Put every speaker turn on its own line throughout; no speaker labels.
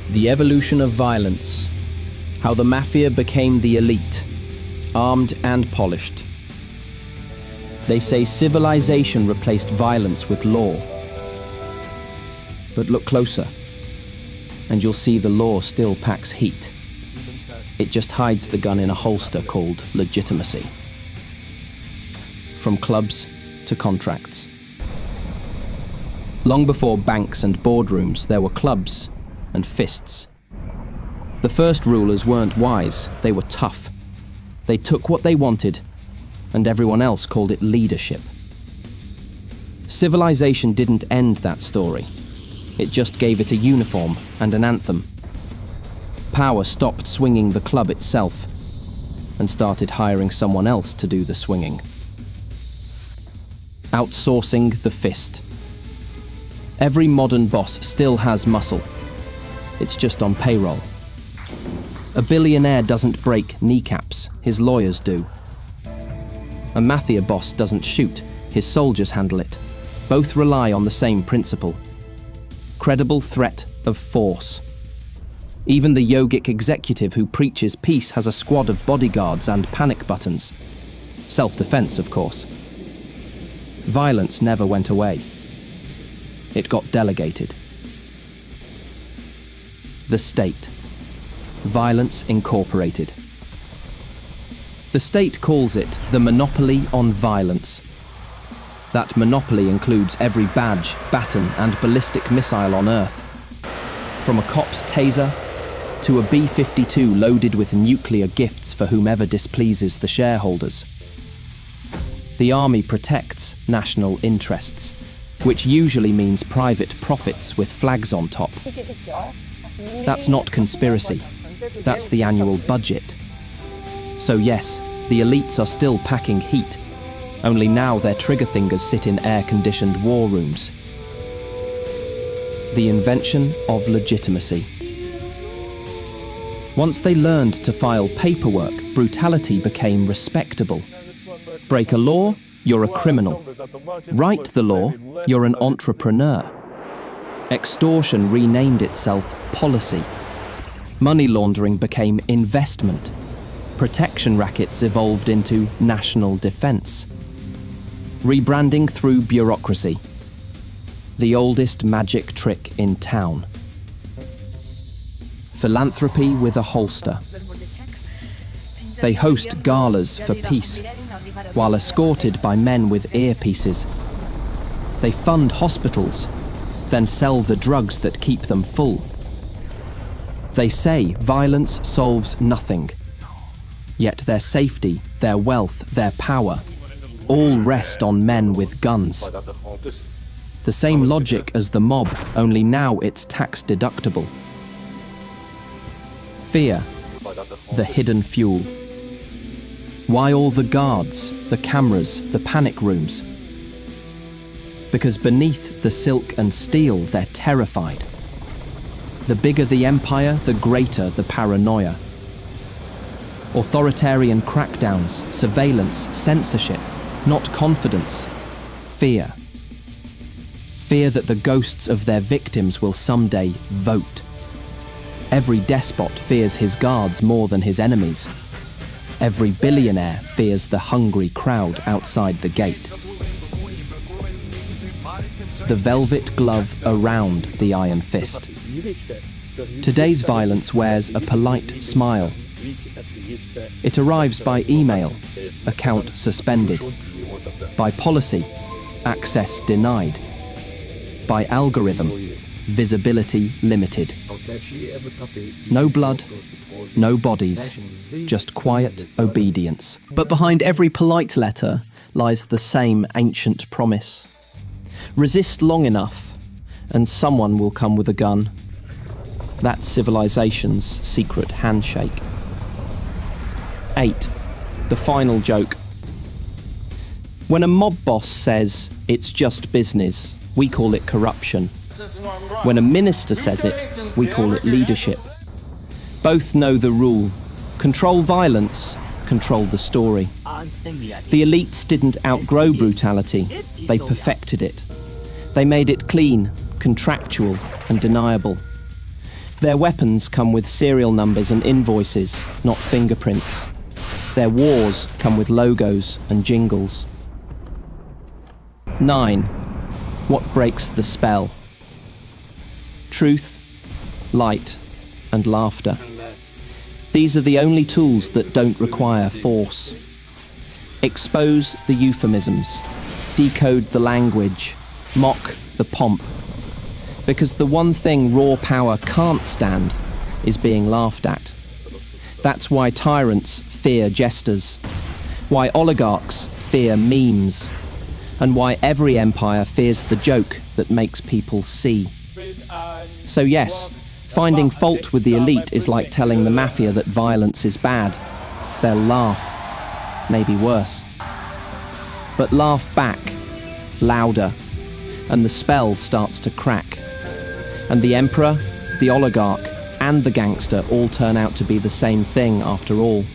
The evolution of violence. How the mafia became the elite, armed and polished. They say civilization replaced violence with law. But look closer, and you'll see the law still packs heat. It just hides the gun in a holster called legitimacy. From clubs to contracts. Long before banks and boardrooms, there were clubs and fists. The first rulers weren't wise, they were tough. They took what they wanted, and everyone else called it leadership. Civilization didn't end that story. It just gave it a uniform and an anthem. Power stopped swinging the club itself and started hiring someone else to do the swinging. Outsourcing the fist. Every modern boss still has muscle. It's just on payroll. A billionaire doesn't break kneecaps, his lawyers do. A mafia boss doesn't shoot, his soldiers handle it. Both rely on the same principle. Credible threat of force. Even the yogic executive who preaches peace has a squad of bodyguards and panic buttons. Self-defense, of course. Violence never went away. It got delegated. The state. Violence Incorporated. The state calls it the monopoly on violence. That monopoly includes every badge, baton, and ballistic missile on Earth. From a cop's taser to a B-52 loaded with nuclear gifts for whomever displeases the shareholders. The army protects national interests, which usually means private profits with flags on top. That's not conspiracy. That's the annual budget. So yes, the elites are still packing heat, only now their trigger fingers sit in air-conditioned war rooms. The invention of legitimacy. Once they learned to file paperwork, brutality became respectable. Break a law, you're a criminal. Write the law, you're an entrepreneur. Extortion renamed itself policy. Money laundering became investment. Protection rackets evolved into national defense. Rebranding through bureaucracy. The oldest magic trick in town. Philanthropy with a holster. They host galas for peace, while escorted by men with earpieces. They fund hospitals, then sell the drugs that keep them full. They say violence solves nothing, yet their safety, their wealth, their power, all rest on men with guns. The same logic as the mob, only now it's tax deductible. Fear, the hidden fuel. Why all the guards, the cameras, the panic rooms? Because beneath the silk and steel, they're terrified. The bigger the empire, the greater the paranoia. Authoritarian crackdowns, surveillance, censorship, not confidence, fear. Fear that the ghosts of their victims will someday vote. Every despot fears his guards more than his enemies. Every billionaire fears the hungry crowd outside the gate. The velvet glove around the iron fist. Today's violence wears a polite smile. It arrives by email, account suspended. By policy, access denied. By algorithm, visibility limited. No blood, no bodies, just quiet obedience. But behind every polite letter lies the same ancient promise. Resist long enough, and someone will come with a gun. That's civilization's secret handshake. 8. The final joke. When a mob boss says, it's just business, we call it corruption. When a minister says it, we call it leadership. Both know the rule. Control violence, control the story. The elites didn't outgrow brutality, they perfected it. They made it clean, contractual, and deniable. Their weapons come with serial numbers and invoices, not fingerprints. Their wars come with logos and jingles. 9. What breaks the spell? Truth, light, and laughter. These are the only tools that don't require force. Expose the euphemisms, decode the language, mock the pomp. Because the one thing raw power can't stand is being laughed at. That's why tyrants fear jesters, why oligarchs fear memes, and why every empire fears the joke that makes people see. So yes, finding fault with the elite is like telling the mafia that violence is bad. They'll laugh, maybe worse. But laugh back, louder, and the spell starts to crack. And the emperor, the oligarch, and the gangster all turn out to be the same thing after all.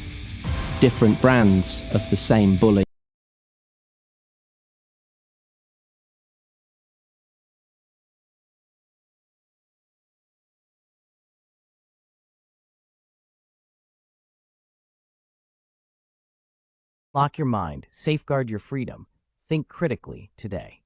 Different brands of the same bully.
Lock your mind, safeguard your freedom. Think critically today.